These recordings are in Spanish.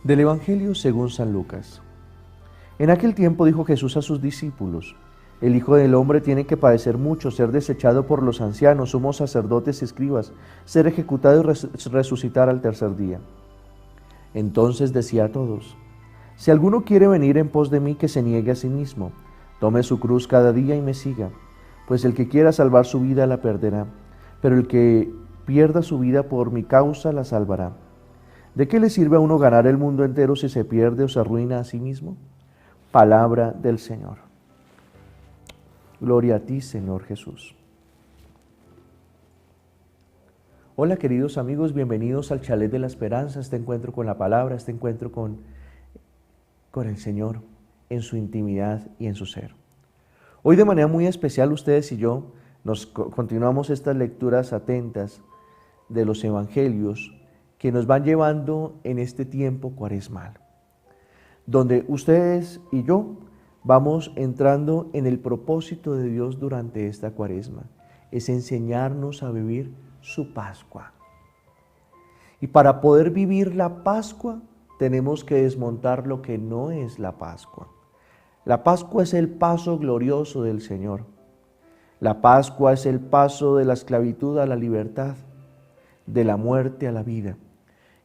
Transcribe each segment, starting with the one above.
Del Evangelio según San Lucas. En aquel tiempo dijo Jesús a sus discípulos: El Hijo del Hombre tiene que padecer mucho, ser desechado por los ancianos, sumos sacerdotes y escribas, ser ejecutado y resucitar al tercer día. Entonces decía a todos: Si alguno quiere venir en pos de mí, que se niegue a sí mismo, tome su cruz cada día y me siga, pues el que quiera salvar su vida la perderá, pero el que pierda su vida por mi causa la salvará. ¿De qué le sirve a uno ganar el mundo entero si se pierde o se arruina a sí mismo? Palabra del Señor. Gloria a ti, Señor Jesús. Hola, queridos amigos, bienvenidos al Chalet de la Esperanza, este encuentro con la palabra, este encuentro con el Señor en su intimidad y en su ser. Hoy de manera muy especial ustedes y yo nos continuamos estas lecturas atentas de los evangelios que nos van llevando en este tiempo cuaresmal, donde ustedes y yo vamos entrando en el propósito de Dios durante esta cuaresma, es enseñarnos a vivir su Pascua. Y para poder vivir la Pascua tenemos que desmontar lo que no es la Pascua. La Pascua es el paso glorioso del Señor. La Pascua es el paso de la esclavitud a la libertad, de la muerte a la vida.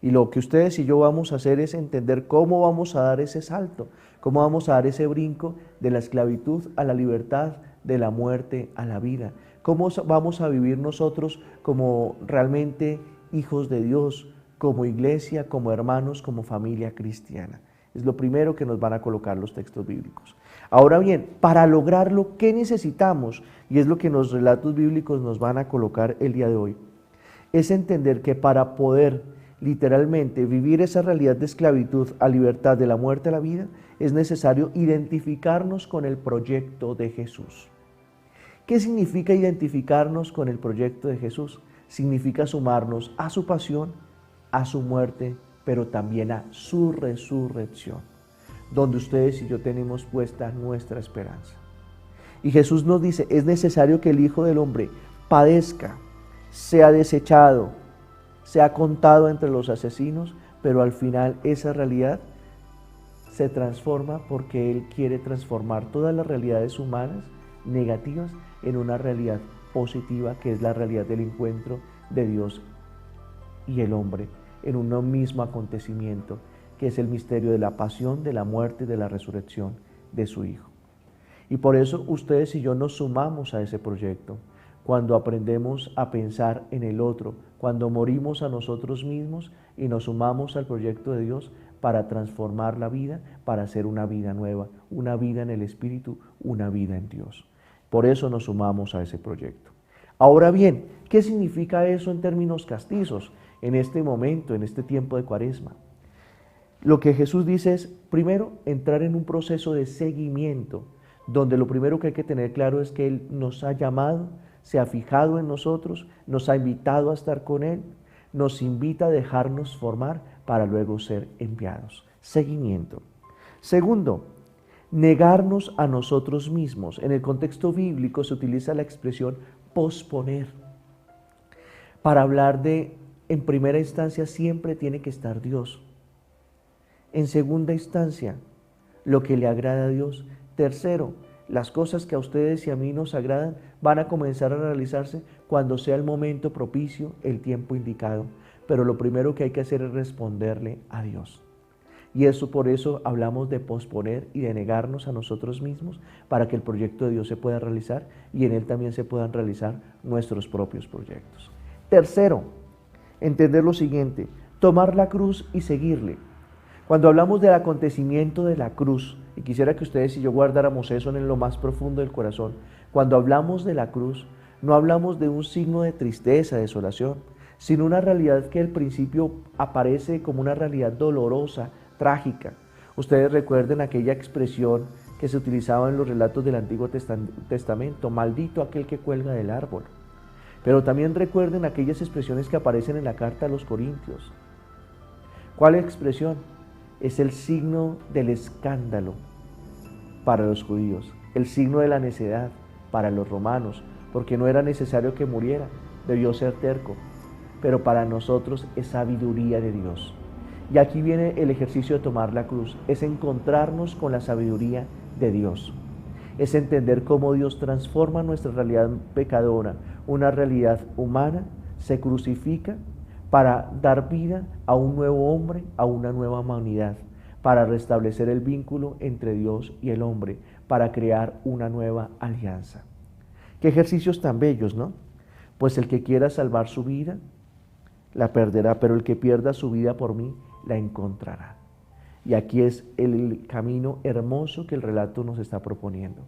Y lo que ustedes y yo vamos a hacer es entender cómo vamos a dar ese salto, cómo vamos a dar ese brinco de la esclavitud a la libertad, de la muerte a la vida. Cómo vamos a vivir nosotros como realmente hijos de Dios, como iglesia, como hermanos, como familia cristiana. Es lo primero que nos van a colocar los textos bíblicos. Ahora bien, para lograrlo, ¿qué necesitamos? Y es lo que los relatos bíblicos nos van a colocar el día de hoy. Es entender que para poder literalmente vivir esa realidad de esclavitud a libertad, de la muerte a la vida, es necesario identificarnos con el proyecto de Jesús. ¿Qué significa identificarnos con el proyecto de Jesús? Significa sumarnos a su pasión, a su muerte, pero también a su resurrección, donde ustedes y yo tenemos puesta nuestra esperanza. Y Jesús nos dice, es necesario que el Hijo del Hombre padezca, sea desechado, sea contado entre los asesinos, pero al final esa realidad se transforma porque Él quiere transformar todas las realidades humanas negativas en una realidad positiva, que es la realidad del encuentro de Dios y el hombre en un mismo acontecimiento, que es el misterio de la pasión, de la muerte y de la resurrección de su Hijo. Y por eso ustedes y yo nos sumamos a ese proyecto, cuando aprendemos a pensar en el otro, cuando morimos a nosotros mismos y nos sumamos al proyecto de Dios para transformar la vida, para hacer una vida nueva, una vida en el Espíritu, una vida en Dios. Por eso nos sumamos a ese proyecto. Ahora bien, ¿qué significa eso en términos castizos en este momento, en este tiempo de Cuaresma? Lo que Jesús dice es, primero, entrar en un proceso de seguimiento, donde lo primero que hay que tener claro es que Él nos ha llamado, se ha fijado en nosotros, nos ha invitado a estar con Él, nos invita a dejarnos formar para luego ser enviados. Seguimiento. Segundo, negarnos a nosotros mismos. En el contexto bíblico se utiliza la expresión posponer. Para hablar de, en primera instancia, siempre tiene que estar Dios. En segunda instancia, lo que le agrada a Dios. Tercero, las cosas que a ustedes y a mí nos agradan van a comenzar a realizarse cuando sea el momento propicio, el tiempo indicado. Pero lo primero que hay que hacer es responderle a Dios. Y eso, por eso hablamos de posponer y de negarnos a nosotros mismos para que el proyecto de Dios se pueda realizar y en Él también se puedan realizar nuestros propios proyectos. Tercero, entender lo siguiente, tomar la cruz y seguirle. Cuando hablamos del acontecimiento de la cruz, y quisiera que ustedes y yo guardáramos eso en lo más profundo del corazón, cuando hablamos de la cruz, no hablamos de un signo de tristeza, de desolación, sino una realidad que al principio aparece como una realidad dolorosa, trágica. Ustedes recuerden aquella expresión que se utilizaba en los relatos del Antiguo Testamento, maldito aquel que cuelga del árbol. Pero también recuerden aquellas expresiones que aparecen en la carta a los Corintios. ¿Cuál expresión? Es el signo del escándalo para los judíos, el signo de la necedad para los romanos, porque no era necesario que muriera, debió ser terco, pero para nosotros es sabiduría de Dios. Y aquí viene el ejercicio de tomar la cruz, es encontrarnos con la sabiduría de Dios, es entender cómo Dios transforma nuestra realidad pecadora, una realidad humana, se crucifica para dar vida a un nuevo hombre, a una nueva humanidad, para restablecer el vínculo entre Dios y el hombre, para crear una nueva alianza. Qué ejercicios tan bellos, ¿no? Pues el que quiera salvar su vida, la perderá, pero el que pierda su vida por mí, la encontrará. Y aquí es el camino hermoso que el relato nos está proponiendo.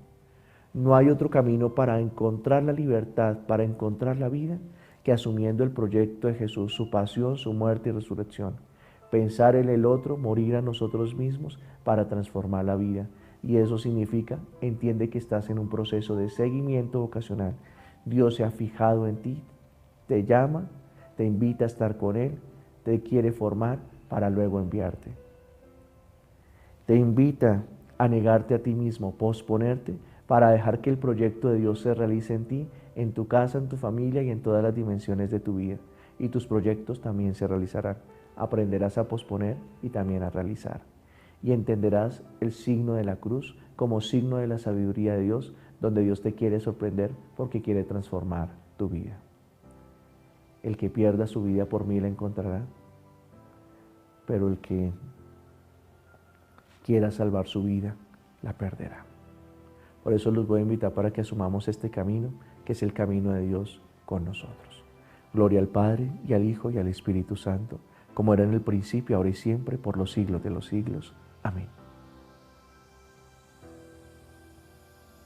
No hay otro camino para encontrar la libertad, para encontrar la vida, que asumiendo el proyecto de Jesús, su pasión, su muerte y resurrección. Pensar en el otro, morir a nosotros mismos para transformar la vida. Y eso significa, entiende que estás en un proceso de seguimiento vocacional. Dios se ha fijado en ti, te llama, te invita a estar con Él, te quiere formar para luego enviarte. Te invita a negarte a ti mismo, posponerte, para dejar que el proyecto de Dios se realice en ti, en tu casa, en tu familia y en todas las dimensiones de tu vida. Y tus proyectos también se realizarán. Aprenderás a posponer y también a realizar. Y entenderás el signo de la cruz como signo de la sabiduría de Dios, donde Dios te quiere sorprender porque quiere transformar tu vida. El que pierda su vida por mí la encontrará, pero el que quiera salvar su vida la perderá. Por eso los voy a invitar para que asumamos este camino, que es el camino de Dios con nosotros. Gloria al Padre, y al Hijo, y al Espíritu Santo, como era en el principio, ahora y siempre, por los siglos de los siglos. Amén.